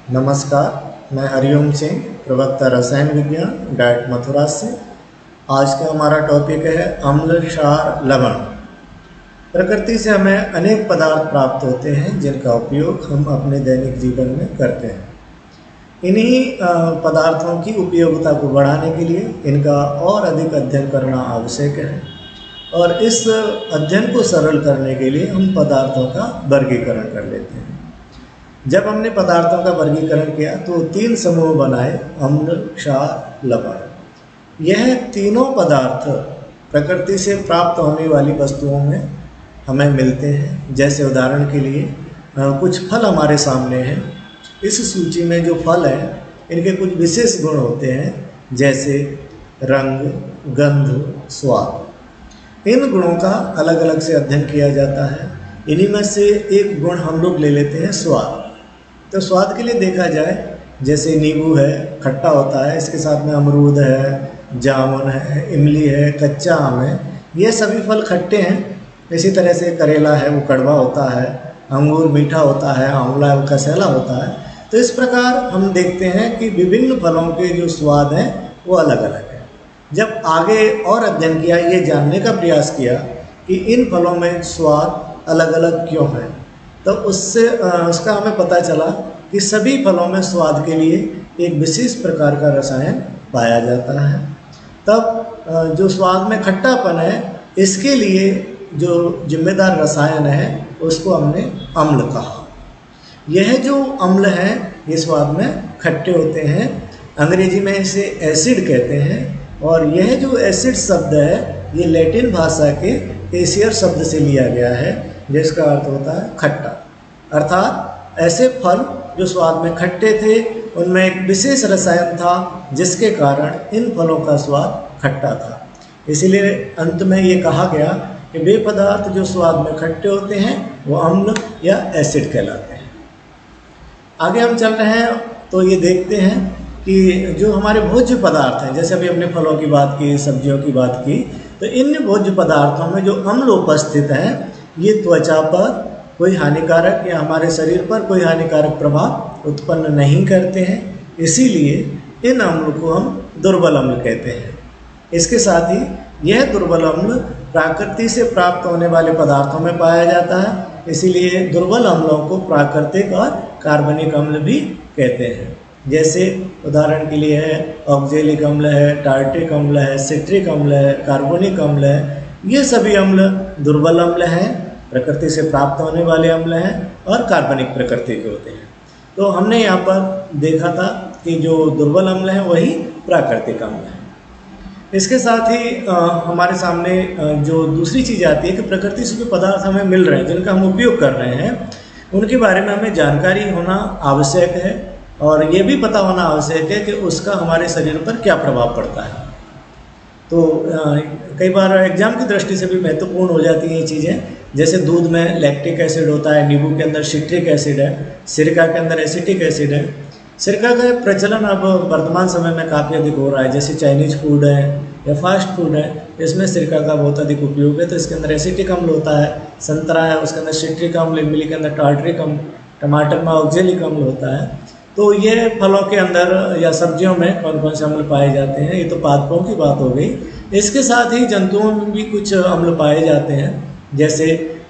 नमस्कार, मैं हरिओम सिंह, प्रवक्ता रसायन विज्ञान, डाइट मथुरा से। आज का हमारा टॉपिक है अम्ल, क्षार, लवण। प्रकृति से हमें अनेक पदार्थ प्राप्त होते हैं जिनका उपयोग हम अपने दैनिक जीवन में करते हैं। इन्हीं पदार्थों की उपयोगिता को बढ़ाने के लिए इनका और अधिक अध्ययन करना आवश्यक है, और इस अध्ययन को सरल करने के लिए हम पदार्थों का वर्गीकरण कर लेते हैं। जब हमने पदार्थों का वर्गीकरण किया तो 3 समूह बनाए: अम्ल, क्षार, लवण। यह तीनों पदार्थ प्रकृति से प्राप्त होने वाली वस्तुओं में हमें मिलते हैं। जैसे उदाहरण के लिए कुछ फल हमारे सामने हैं। इस सूची में जो फल हैं इनके कुछ विशेष गुण होते हैं, जैसे रंग, गंध, स्वाद। इन गुणों का अलग अलग से अध्ययन किया जाता है। इन्हीं में से एक गुण हम लोग ले लेते हैं, स्वाद। तो स्वाद के लिए देखा जाए, जैसे नींबू है, खट्टा होता है, इसके साथ में अमरूद है, जामुन है, इमली है, कच्चा आम है, ये सभी फल खट्टे हैं। इसी तरह से करेला है, वो कड़वा होता है, अंगूर मीठा होता है, आंवला वो कसैला होता है। तो इस प्रकार हम देखते हैं कि विभिन्न फलों के जो स्वाद हैं वो अलग अलग हैं। जब आगे और अध्ययन किया, ये जानने का प्रयास किया कि इन फलों में स्वाद अलग अलग क्यों है, तो उसका हमें पता चला कि सभी फलों में स्वाद के लिए एक विशेष प्रकार का रसायन पाया जाता है। तब जो स्वाद में खट्टापन है, इसके लिए जो जिम्मेदार रसायन है उसको हमने अम्ल कहा। यह जो अम्ल है ये स्वाद में खट्टे होते हैं। अंग्रेजी में इसे एसिड कहते हैं, और यह जो एसिड शब्द है ये लैटिन भाषा के एसियर शब्द से लिया गया है, जिसका अर्थ होता है खट्टा। अर्थात ऐसे फल जो स्वाद में खट्टे थे उनमें एक विशेष रसायन था जिसके कारण इन फलों का स्वाद खट्टा था। इसीलिए अंत में ये कहा गया कि वे पदार्थ जो स्वाद में खट्टे होते हैं वो अम्ल या एसिड कहलाते हैं। आगे हम चल रहे हैं तो ये देखते हैं कि जो हमारे भोज्य पदार्थ हैं, जैसे अभी हमने फलों की बात की, सब्जियों की बात की, तो इन भोज्य पदार्थों में जो अम्ल उपस्थित हैं ये त्वचा पर कोई हानिकारक या हमारे शरीर पर कोई हानिकारक प्रभाव उत्पन्न नहीं करते हैं। इसीलिए इन अम्ल को हम दुर्बल अम्ल कहते हैं। इसके साथ ही यह दुर्बल अम्ल प्रकृति से प्राप्त होने वाले पदार्थों में पाया जाता है। इसीलिए दुर्बल अम्लों को प्राकृतिक और कार्बनिक अम्ल भी कहते हैं। जैसे उदाहरण के लिए है ऑक्जेलिक अम्ल है, टार्टिक अम्ल है, सिट्रिक अम्ल है, कार्बोनिक अम्ल है। ये सभी अम्ल दुर्बल अम्ल हैं, प्रकृति से प्राप्त होने वाले अम्ल हैं और कार्बनिक प्रकृति के होते हैं। तो हमने यहाँ पर देखा था कि जो दुर्बल अम्ल हैं वही प्राकृतिक अम्ल हैं। इसके साथ ही हमारे सामने जो दूसरी चीज़ आती है कि प्रकृति से जो पदार्थ हमें मिल रहे हैं, जिनका हम उपयोग कर रहे हैं, उनके बारे में हमें जानकारी होना आवश्यक है, और ये भी पता होना आवश्यक है कि उसका हमारे शरीर पर क्या प्रभाव पड़ता है। तो कई बार एग्जाम की दृष्टि से भी महत्वपूर्ण हो जाती हैं ये चीज़ें। जैसे दूध में लैक्टिक एसिड होता है, नींबू के अंदर सिट्रिक एसिड है, सिरका के अंदर एसिटिक एसिड है। सिरका का प्रचलन अब वर्तमान समय में काफ़ी अधिक हो रहा है। जैसे चाइनीज फूड है या फास्ट फूड है, इसमें सिरका का बहुत अधिक उपयोग है, तो इसके अंदर एसिटिक अम्ल होता है। संतरा है, उसके अंदर सिट्रिक अम्ल, इमली के अंदर टार्ट्रिक अम्ल, टमाटर में ऑक्जेलिक अम्ल होता है। तो ये फलों के अंदर या सब्जियों में कौन कौन से अम्ल पाए जाते हैं, ये तो पादपों की बात हो गई। इसके साथ ही जंतुओं में भी कुछ अम्ल पाए जाते हैं। जैसे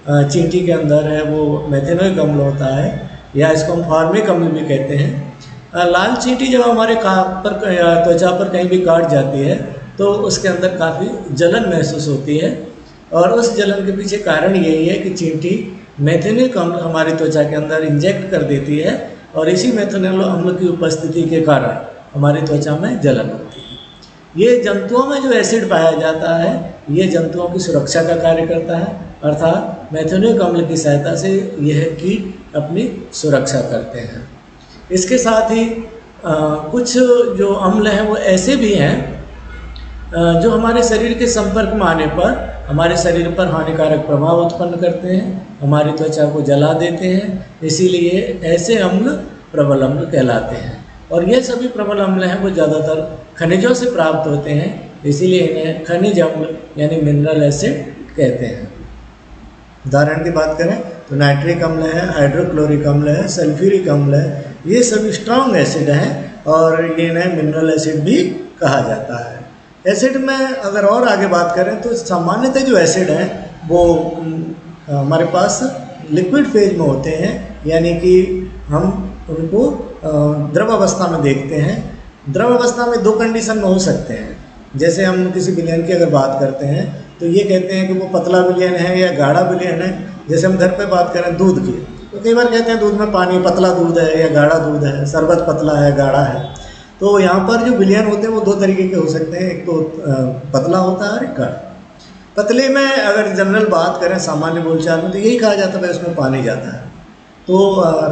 चींटी के अंदर है वो मेथेनोइक अम्ल होता है, या इसको हम फॉर्मिक अम्ल भी कहते हैं। लाल चींटी जब हमारे त्वचा पर कहीं भी काट जाती है तो उसके अंदर काफ़ी जलन महसूस होती है, और उस जलन के पीछे कारण यही है कि चींटी मेथेनोइक अम्ल हमारी त्वचा के अंदर इंजेक्ट कर देती है, और इसी मेथेनोइक अम्ल की उपस्थिति के कारण हमारी त्वचा में जलन होती है। ये जंतुओं में जो एसिड पाया जाता है ये जंतुओं की सुरक्षा का कार्य करता है, अर्थात मेथेनोइक अम्ल की सहायता से यह कीट अपनी सुरक्षा करते हैं। इसके साथ ही कुछ जो अम्ल हैं वो ऐसे भी हैं जो हमारे शरीर के संपर्क में आने पर हमारे शरीर पर हानिकारक प्रभाव उत्पन्न करते हैं, हमारी त्वचा को जला देते हैं। इसीलिए ऐसे अम्ल प्रबल अम्ल कहलाते हैं, और ये सभी प्रबल अम्ल हैं वो ज़्यादातर खनिजों से प्राप्त होते हैं। इसीलिए इन्हें खनिज अम्ल यानी मिनरल एसिड कहते हैं। उदाहरण की बात करें तो नाइट्रिक अम्ल है, हाइड्रोक्लोरिक अम्ल है, सल्फ्यूरिक अम्ल है, ये सभी स्ट्रॉन्ग एसिड हैं और इन्हें मिनरल एसिड भी कहा जाता है। एसिड में अगर और आगे बात करें तो सामान्यतः जो एसिड हैं वो हमारे पास लिक्विड फेज में होते हैं, यानी कि हम उनको द्रव अवस्था में देखते हैं। द्रव अवस्था में दो कंडीशन में हो सकते हैं। जैसे हम किसी विलयन की अगर बात करते हैं तो ये कहते हैं कि वो पतला विलयन है या गाढ़ा विलयन है। जैसे हम घर पे बात करें दूध की, तो कई बार कहते हैं दूध में पानी, पतला दूध है या गाढ़ा दूध है, शरबत पतला है, गाढ़ा है। तो यहाँ पर जो विलयन होते हैं वो दो तरीके के हो सकते हैं, एक तो पतला होता है और एक गाढ़ा। पतले में अगर जनरल बात करें सामान्य बोलचाल में तो यही कहा जाता है उसमें पानी ज़्यादा है। तो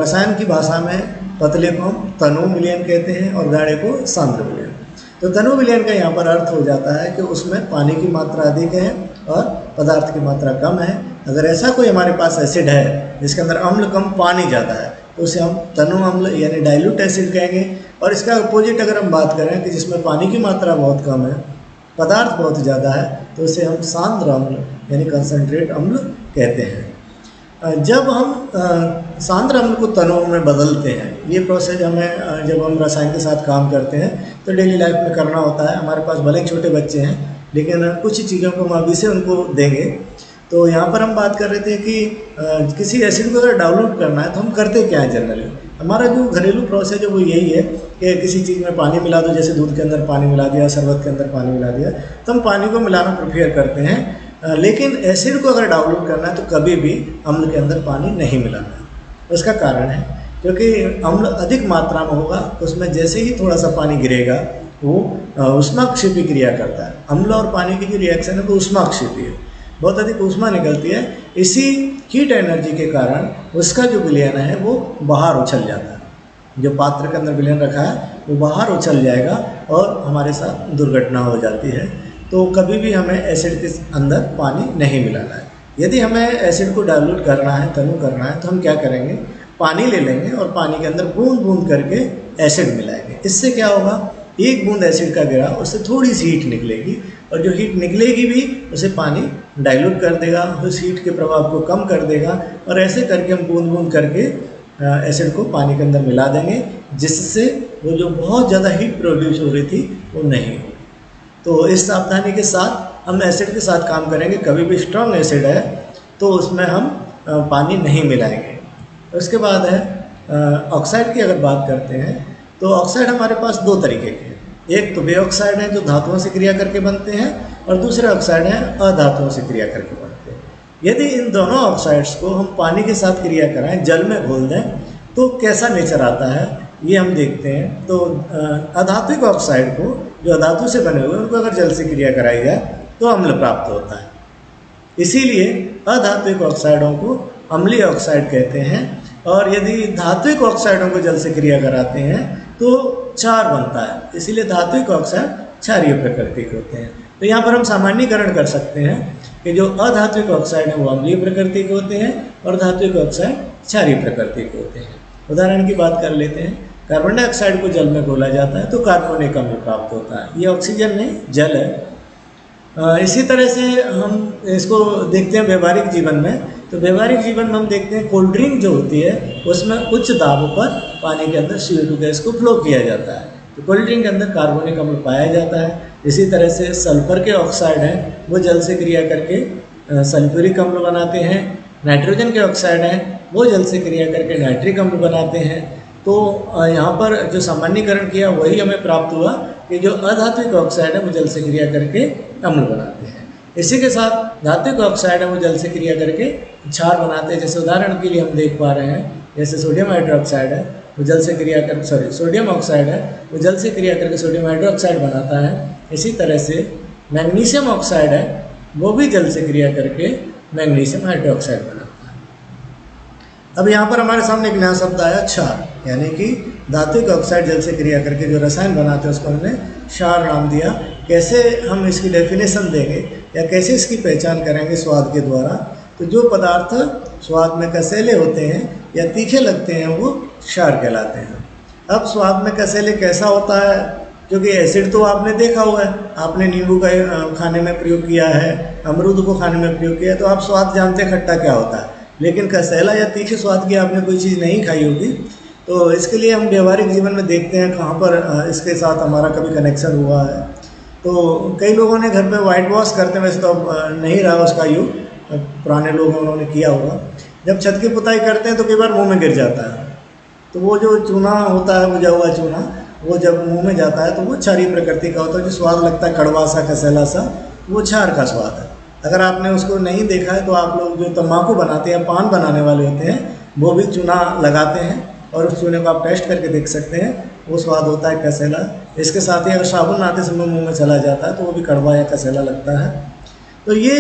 रसायन की भाषा में पतले को हम तनु विलयन कहते हैं और गाढ़े को सांद्र विलयन। तो तनु विलयन का यहाँ पर अर्थ हो जाता है कि उसमें पानी की मात्रा अधिक है और पदार्थ की मात्रा कम है। अगर ऐसा कोई हमारे पास एसिड है जिसके अंदर अम्ल कम पानी ज़्यादा है तो उसे हम तनु अम्ल यानी डाइल्यूट एसिड कहेंगे। और इसका अपोजिट अगर हम बात करें कि जिसमें पानी की मात्रा बहुत कम है, पदार्थ बहुत ज़्यादा है, तो उसे हम सांद्र अम्ल यानी कंसनट्रेट अम्ल कहते हैं। जब हम सांद्र अम्ल को तनु में बदलते हैं, ये प्रोसेस हमें जब हम रसायन के साथ काम करते हैं तो डेली लाइफ में करना होता है। हमारे पास भले ही छोटे बच्चे हैं लेकिन कुछ चीज़ों को हम अभी से उनको देंगे। तो यहाँ पर हम बात कर रहे थे कि किसी एसिड को अगर डाइल्यूट करना है तो हम करते क्या है जनरली। हमारा जो घरेलू प्रोसेस है वो यही है कि किसी चीज़ में पानी मिला दो, जैसे दूध के अंदर पानी मिला दिया, शरबत के अंदर पानी मिला दिया, तो हम पानी को मिलाना प्रेफर करते हैं। लेकिन एसिड को अगर डाइल्यूट करना है तो कभी भी अम्ल के अंदर पानी नहीं मिलाना है। उसका कारण है क्योंकि अम्ल अधिक मात्रा में होगा, उसमें जैसे ही थोड़ा सा पानी गिरेगा वो ऊष्माक्षेपी क्रिया करता है। अम्ल और पानी की जो रिएक्शन है वो ऊष्माक्षेपी है, बहुत अधिक ऊष्मा निकलती है। इसी हीट एनर्जी के कारण उसका जो विलयन है वो बाहर उछल जाता है। जो पात्र के अंदर विलयन रखा है वो बाहर उछल जाएगा और हमारे साथ दुर्घटना हो जाती है। तो कभी भी हमें एसिड के अंदर पानी नहीं मिलाना है। यदि हमें एसिड को डाइल्यूट करना है, तनु करना है, तो हम क्या करेंगे, पानी ले लेंगे और पानी के अंदर बूंद बूंद करके एसिड मिलाएंगे। इससे क्या होगा, एक बूंद एसिड का गिरा उससे थोड़ी सी हीट निकलेगी और जो हीट निकलेगी भी उसे पानी डाइल्यूट कर देगा, उस हीट के प्रभाव को कम कर देगा और ऐसे करके हम बूंद बूंद करके एसिड को पानी के अंदर मिला देंगे, जिससे वो जो बहुत ज़्यादा हीट प्रोड्यूस हो रही थी वो नहीं हो। तो इस सावधानी के साथ हम एसिड के साथ काम करेंगे। कभी भी स्ट्रॉन्ग एसिड है तो उसमें हम पानी नहीं मिलाएंगे। उसके बाद है ऑक्साइड की अगर बात करते हैं तो ऑक्साइड हमारे पास दो तरीके के हैं। एक तो वे ऑक्साइड हैं जो धातुओं से क्रिया करके बनते हैं और दूसरे ऑक्साइड हैं अधातुओं से क्रिया करके बनते हैं। यदि इन दोनों ऑक्साइड्स को हम पानी के साथ क्रिया कराएं, जल में घोल दें, तो कैसा नेचर आता है ये हम देखते हैं। तो अधात्विक ऑक्साइड को, जो अधातु से बने हुए, उनको अगर जल से क्रिया कराई जाए तो अम्ल प्राप्त होता है। इसीलिए अधात्विक ऑक्साइडों को अम्लीय ऑक्साइड कहते हैं। और यदि धात्विक ऑक्साइडों को जल से क्रिया कराते हैं तो क्षार बनता है, इसीलिए धात्विक ऑक्साइड क्षारीय प्रकृति के होते हैं। तो यहाँ पर हम सामान्यीकरण कर सकते हैं कि जो अधात्विक ऑक्साइड है वो अम्लीय प्रकृति के होते हैं और धात्विक ऑक्साइड क्षारीय प्रकृति के होते हैं। उदाहरण की बात कर लेते हैं, कार्बन डाइऑक्साइड को जल में घोला जाता है तो कार्बोनिक अम्ल प्राप्त होता है। ये ऑक्सीजन नहीं, जल है। इसी तरह से हम इसको देखते हैं व्यवहारिक जीवन में। तो व्यवहारिक जीवन में हम देखते हैं कोल्ड ड्रिंक जो होती है उसमें उच्च दाब पर पानी के अंदर CO2 गैस को फ्लो किया जाता है, तो कोल्ड ड्रिंक के अंदर कार्बोनिक अम्ल पाया जाता है। इसी तरह से सल्फर के ऑक्साइड हैं वो जल से क्रिया करके सल्फ्यूरिक अम्ल बनाते हैं। नाइट्रोजन के ऑक्साइड हैं वो जल से क्रिया करके नाइट्रिक अम्ल बनाते हैं। तो यहाँ पर जो सामान्यीकरण किया वही हमें प्राप्त हुआ कि जो अधात्विक ऑक्साइड है वो जल से क्रिया करके अम्ल बनाते हैं। इसी के साथ धात्विक ऑक्साइड है वो जल से क्रिया करके क्षार बनाते हैं। जैसे उदाहरण के लिए हम देख पा रहे हैं, जैसे सोडियम हाइड्रोक्साइड है वो जल से क्रिया कर सोडियम ऑक्साइड है वो जल से क्रिया करके सोडियम हाइड्रोक्साइड बनाता है। इसी तरह से मैग्नीशियम ऑक्साइड है वो भी जल से क्रिया करके मैग्नीशियम हाइड्रोक्साइड बनाता है। अब यहाँ पर हमारे सामने एक नया शब्द आया क्षार, यानी कि धात्विक ऑक्साइड जल से क्रिया करके जो रसायन बनाते हैं उसको हमने क्षार नाम दिया। कैसे हम इसकी डेफिनेशन देंगे या कैसे इसकी पहचान करेंगे स्वाद के द्वारा। तो जो पदार्थ स्वाद में कसैले होते हैं या तीखे लगते हैं वो क्षार कहलाते हैं। अब स्वाद में कसैले कैसा होता है, क्योंकि एसिड तो आपने देखा हुआ है, आपने नींबू का खाने में प्रयोग किया है, अमरूद को खाने में प्रयोग किया है, तो आप स्वाद जानते हैं खट्टा क्या होता है। लेकिन कसैला या तीखे स्वाद की आपने कोई चीज़ नहीं खाई होगी। तो इसके लिए हम व्यवहारिक जीवन में देखते हैं कहाँ पर इसके साथ हमारा कभी कनेक्शन हुआ है। तो कई लोगों ने घर पे वाइट वॉश करते हैं, वैसे तो अब नहीं रहा उसका युग, पुराने लोग हैं उन्होंने किया होगा। जब छत की पुताई करते हैं तो कई बार मुंह में गिर जाता है, तो वो जो चूना होता है, भुजा हुआ चूना, वो जब मुंह में जाता है तो वो क्षारीय प्रकृति का होता है, जो स्वाद लगता है कड़वा सा, कसैला सा, वो क्षार का स्वाद है। अगर आपने उसको नहीं देखा है तो आप लोग जो तम्बाकू बनाते हैं, पान बनाने वाले होते हैं, वो भी चूना लगाते हैं और उस चूने को आप टेस्ट करके देख सकते हैं, वो स्वाद होता है कसैला। इसके साथ ही अगर साबुन नहाते समय मुंह में चला जाता है तो वो भी कड़वा या कसैला लगता है। तो ये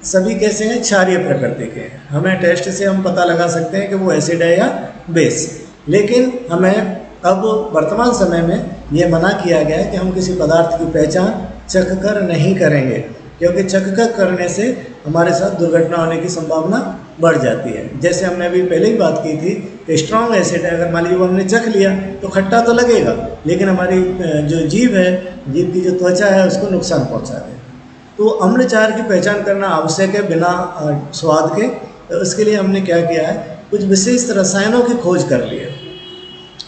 सभी कैसे हैं, क्षारीय प्रकृति के। हमें टेस्ट से हम पता लगा सकते हैं कि वो एसिड है या बेस। लेकिन हमें अब वर्तमान समय में ये मना किया गया है कि हम किसी पदार्थ की पहचान चख कर नहीं करेंगे, क्योंकि चख कर करने से हमारे साथ दुर्घटना होने की संभावना बढ़ जाती है। जैसे हमने अभी पहले ही बात की थी कि स्ट्रॉन्ग एसिड है, अगर मान लीजिए वो हमने चख लिया तो खट्टा तो लगेगा, लेकिन हमारी जो जीभ है, जीभ की जो त्वचा है, उसको नुकसान पहुंचा देगा। तो अम्ल क्षार की पहचान करना आवश्यक है बिना स्वाद के। तो उसके लिए हमने क्या किया है, कुछ विशेष रसायनों की खोज कर ली है,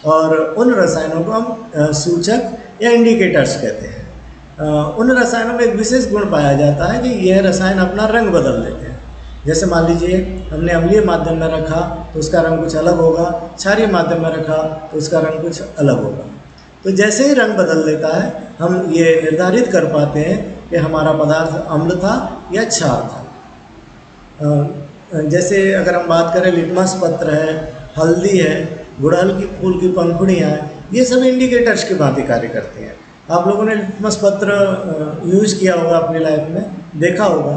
और उन रसायनों को हम सूचक या इंडिकेटर्स कहते हैं। उन रसायनों में एक विशेष गुण पाया जाता है कि यह रसायन अपना रंग बदल देते हैं। जैसे मान लीजिए हमने अम्लीय माध्यम में रखा तो उसका रंग कुछ अलग होगा, क्षारीय माध्यम में रखा तो उसका रंग कुछ अलग होगा। तो जैसे ही रंग बदल देता है, हम ये निर्धारित कर पाते हैं कि हमारा पदार्थ अम्ल था या क्षार था। जैसे अगर हम बात करें, लिटमस पत्र है, हल्दी है, गुड़हल की फूल की पंखुड़ियाँ हैं, ये सब इंडिकेटर्स की भांति कार्य करती हैं। आप लोगों ने लिटमस पत्र यूज़ किया होगा अपनी लाइफ में, देखा होगा,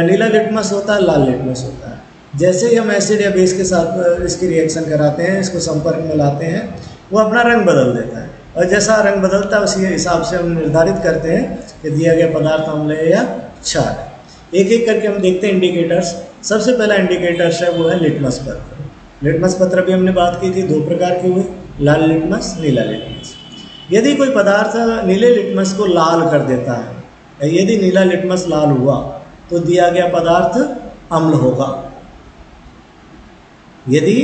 नीला लिटमस होता है, लाल लिटमस होता है। जैसे ही हम एसिड या बेस के साथ इसकी रिएक्शन कराते हैं, इसको संपर्क में लाते हैं, वो अपना रंग बदल देता है, और जैसा रंग बदलता है उसी हिसाब से हम निर्धारित करते हैं कि दिया गया पदार्थ अम्ल है या क्षार है। एक एक करके हम देखते हैं इंडिकेटर्स। सबसे पहला इंडिकेटर्स है वो है लिटमस पत्र। लिटमस पत्र भी हमने बात की थी, दो प्रकार की हुई, लाल लिटमस, नीला लिटमस। यदि कोई पदार्थ नीले लिटमस को लाल कर देता है, यदि नीला लिटमस लाल हुआ तो दिया गया पदार्थ अम्ल होगा। यदि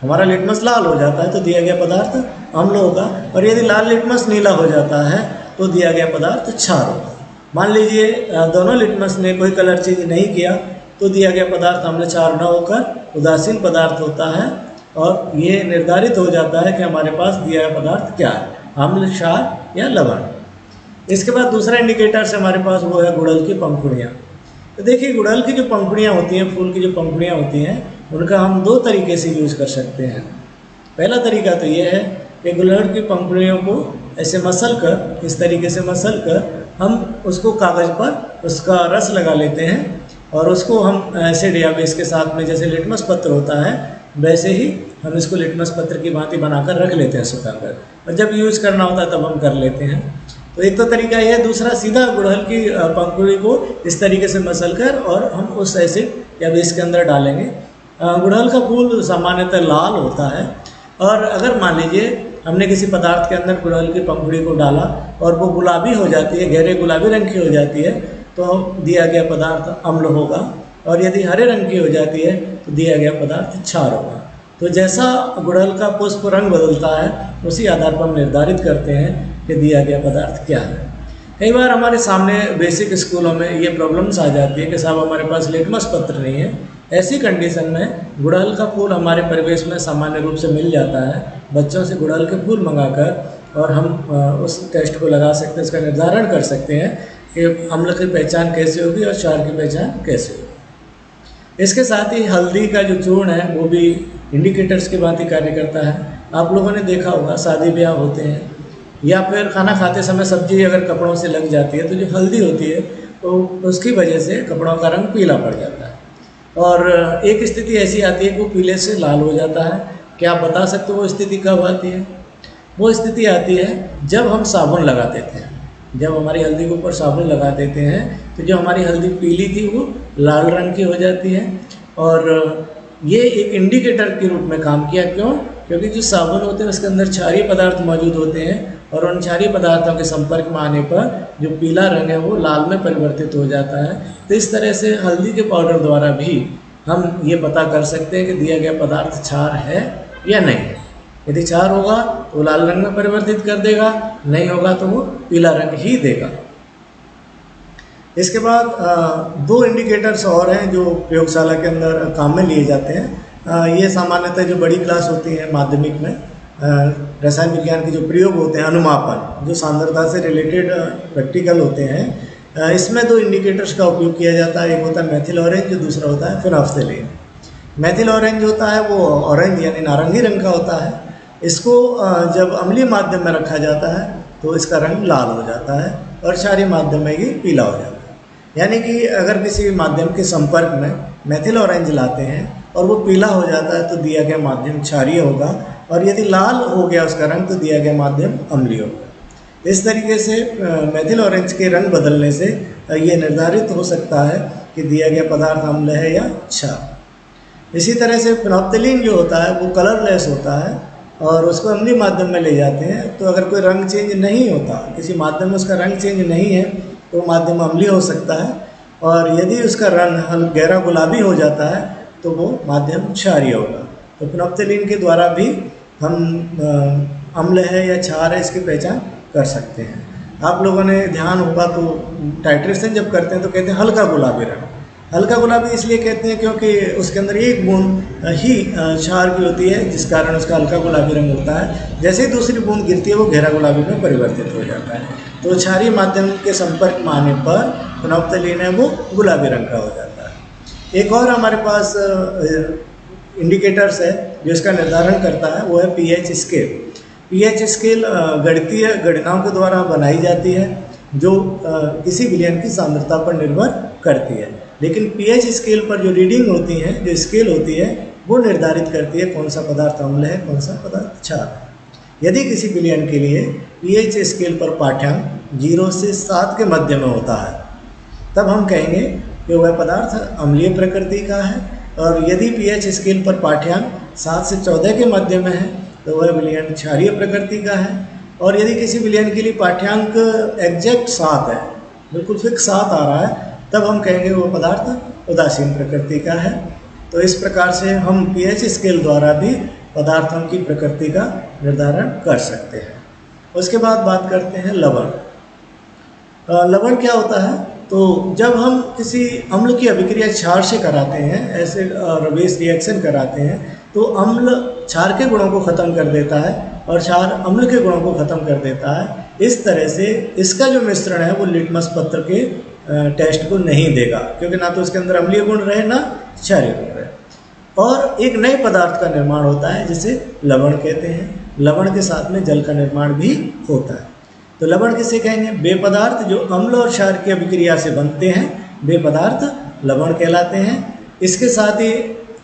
हमारा लिटमस लाल हो जाता है तो दिया गया पदार्थ अम्ल होगा, और यदि लाल लिटमस नीला हो जाता है तो दिया गया पदार्थ क्षार होगा। मान लीजिए दोनों लिटमस ने कोई कलर चेंज नहीं किया तो दिया गया पदार्थ अम्ल क्षार न होकर उदासीन पदार्थ होता है, और ये निर्धारित हो जाता है कि हमारे पास दिया गया पदार्थ क्या है, अम्ल, क्षार या लवण। इसके बाद दूसरा इंडिकेटर से हमारे पास वो है गुड़हल की पंखुड़ियाँ। तो देखिए, गुड़हल की जो पंखुड़ियाँ होती हैं, फूल की जो पंखुड़ियाँ होती हैं, उनका हम दो तरीके से यूज़ कर सकते हैं। पहला तरीका तो ये है कि गुड़हल की पंखुड़ियों को ऐसे मसल कर, इस तरीके से मसल कर हम उसको कागज़ पर उसका रस लगा लेते हैं, और उसको हम एसिड या बेस के साथ में, जैसे लिटमस पत्र होता है वैसे ही हम इसको लिटमस पत्र की भांति बनाकर रख लेते हैं सुखाकर, और जब यूज़ करना होता है तब हम कर लेते हैं। तो एक तो तरीका यह है। दूसरा, सीधा गुड़हल की पंखुड़ी को इस तरीके से मसल कर और हम उस एसिड या बेस के अंदर डालेंगे। गुड़हल का फूल सामान्यतः लाल होता है, और अगर मान लीजिए हमने किसी पदार्थ के अंदर गुड़हल की पंखुड़ी को डाला और वो गुलाबी हो जाती है, गहरे गुलाबी रंग की हो जाती है, तो दिया गया पदार्थ अम्ल होगा, और यदि हरे रंग की हो जाती है तो दिया गया पदार्थ क्षार होगा। तो जैसा गुड़हल का पुष्प रंग बदलता है उसी आधार पर हम निर्धारित करते हैं कि दिया गया पदार्थ क्या है। कई बार हमारे सामने बेसिक स्कूलों में ये प्रॉब्लम्स आ जाती है कि साहब हमारे पास लिटमस पत्र नहीं है। ऐसी कंडीशन में गुड़हल का फूल हमारे परिवेश में सामान्य रूप से मिल जाता है। बच्चों से गुड़हल के फूल मंगाकर और हम उस टेस्ट को लगा सकते हैं, इसका निर्धारण कर सकते हैं कि अम्ल की पहचान कैसे होगी और क्षार की पहचान कैसे होगी। इसके साथ ही हल्दी का जो चूर्ण है वो भी इंडिकेटर्स की भांति कार्य करता है। आप लोगों ने देखा होगा, शादी ब्याह होते हैं या फिर खाना खाते समय सब्जी अगर कपड़ों से लग जाती है तो जो हल्दी होती है तो उसकी वजह से कपड़ों का रंग पीला पड़ जाता है, और एक स्थिति ऐसी आती है कि वो पीले से लाल हो जाता है। क्या आप बता सकते हो वो स्थिति कब आती है? वो स्थिति आती है जब हम साबुन लगा देते हैं। जब हमारी हल्दी के ऊपर साबुन लगा देते हैं तो जो हमारी हल्दी पीली थी वो लाल रंग की हो जाती है, और ये एक इंडिकेटर के रूप में काम किया। क्यों? क्योंकि जो साबुन होते हैं उसके अंदर क्षारीय पदार्थ मौजूद होते हैं, और उन क्षारीय पदार्थों के संपर्क में आने पर जो पीला रंग है वो लाल में परिवर्तित हो जाता है। तो इस तरह से हल्दी के पाउडर द्वारा भी हम ये पता कर सकते हैं कि दिया गया पदार्थ क्षार है या नहीं है। यदि क्षार होगा तो वो लाल रंग में परिवर्तित कर देगा, नहीं होगा तो वो पीला रंग ही देगा। इसके बाद दो इंडिकेटर्स और हैं जो प्रयोगशाला के अंदर काम में लिए जाते हैं। ये सामान्यतः जो बड़ी क्लास होती है माध्यमिक में रसायन विज्ञान के जो प्रयोग होते हैं, अनुमापन जो सांद्रता से रिलेटेड प्रैक्टिकल होते हैं, इसमें दो इंडिकेटर्स का उपयोग किया जाता है। एक होता है मेथिल ऑरेंज, जो दूसरा होता है फिनोल्फ्थेलीन। मेथिल ऑरेंज होता है वो ऑरेंज यानी नारंगी रंग का होता है। इसको जब अम्लीय माध्यम में रखा जाता है तो इसका रंग लाल हो जाता है और क्षारीय माध्यम में ये पीला हो जाता है। यानी कि अगर किसी माध्यम के संपर्क में मेथिल ऑरेंज लाते हैं और वो पीला हो जाता है तो दिया गया माध्यम क्षारीय होगा, और यदि लाल हो गया उसका रंग तो दिया गया माध्यम अम्लीय होगा। इस तरीके से मेथिल ऑरेंज के रंग बदलने से ये निर्धारित हो सकता है कि दिया गया पदार्थ अम्ल है या क्षार। इसी तरह से फिनोल्फ्थेलीन जो होता है वो कलरलेस होता है और उसको अम्लीय माध्यम में ले जाते हैं, तो अगर कोई रंग चेंज नहीं होता, किसी माध्यम में उसका रंग चेंज नहीं है तो माध्यम अम्लीय हो सकता है, और यदि उसका रंग गहरा गुलाबी हो जाता है तो वो माध्यम क्षारीय होगा। तो फिनोल्फ्थेलीन के द्वारा भी हम अम्ल है या क्षार है इसकी पहचान कर सकते हैं। आप लोगों ने ध्यान होगा तो टाइट्रेशन जब करते हैं तो कहते हैं हल्का गुलाबी रंग। हल्का गुलाबी इसलिए कहते हैं क्योंकि उसके अंदर एक बूंद ही क्षार की होती है, जिस कारण उसका हल्का गुलाबी रंग होता है। जैसे ही दूसरी बूंद गिरती है वो गहरा गुलाबी में परिवर्तित हो जाता है। तो क्षारीय माध्यम के संपर्क में आने पर फिनोल्फ्थेलीन है वो गुलाबी रंग का हो जाता है। एक और हमारे पास इंडिकेटर्स है जो इसका निर्धारण करता है, वो है पीएच स्केल। पीएच स्केल गणितीय गणनाओं के द्वारा बनाई जाती है जो किसी विलयन की सांद्रता पर निर्भर करती है, लेकिन पीएच स्केल पर जो रीडिंग होती है, जो स्केल होती है, वो निर्धारित करती है कौन सा पदार्थ अम्ल है, कौन सा पदार्थ क्षार है। यदि किसी विलयन के लिए पीएच स्केल पर पाठ्यांक 0 से 7 के मध्य में होता है तब हम कहेंगे कि वह पदार्थ अम्लीय प्रकृति का है, और यदि पीएच स्केल पर पाठ्यांक 7 से 14 के मध्य में है तो वह विलयन क्षारीय प्रकृति का है। और यदि किसी विलयन के लिए पाठ्यांक एग्जैक्ट 7 है, बिल्कुल फिक्स 7 आ रहा है, तब हम कहेंगे वो पदार्थ उदासीन प्रकृति का है। तो इस प्रकार से हम पीएच स्केल द्वारा भी पदार्थों की प्रकृति का निर्धारण कर सकते हैं। उसके बाद बात करते हैं लवण। लवण क्या होता है? तो जब हम किसी अम्ल की अभिक्रिया क्षार से कराते हैं, एसिड और बेस रिएक्शन कराते हैं, तो अम्ल क्षार के गुणों को ख़त्म कर देता है और क्षार अम्ल के गुणों को ख़त्म कर देता है। इस तरह से इसका जो मिश्रण है वो लिटमस पत्र के टेस्ट को नहीं देगा, क्योंकि ना तो उसके अंदर अम्लीय गुण रहे ना क्षारीय गुण रहे। और एक नए पदार्थ का निर्माण होता है जिसे लवण कहते हैं। लवण के साथ में जल का निर्माण भी होता है। तो लवण किसे कहेंगे? वे पदार्थ जो अम्ल और क्षार की अभिक्रिया से बनते हैं, वे पदार्थ लवण कहलाते हैं। इसके साथ ही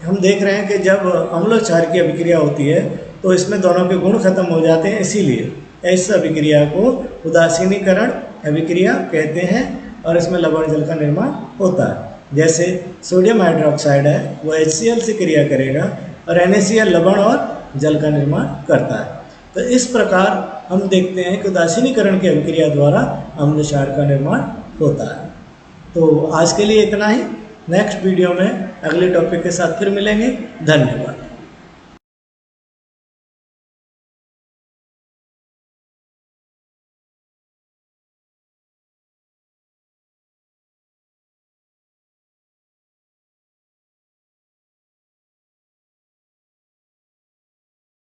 हम देख रहे हैं कि जब अम्ल और क्षार की अभिक्रिया होती है तो इसमें दोनों के गुण खत्म हो जाते हैं, इसीलिए इस अभिक्रिया को उदासीनीकरण अभिक्रिया कहते हैं और इसमें लवण जल का निर्माण होता है। जैसे सोडियम हाइड्रोक्साइड है वो HCl से क्रिया करेगा और NaCl लवण और जल का निर्माण करता है। तो इस प्रकार हम देखते हैं कि उदासीनीकरण की अभिक्रिया द्वारा अम्ल क्षार का निर्माण होता है। तो आज के लिए इतना ही। नेक्स्ट वीडियो में अगले टॉपिक के साथ फिर मिलेंगे। धन्यवाद।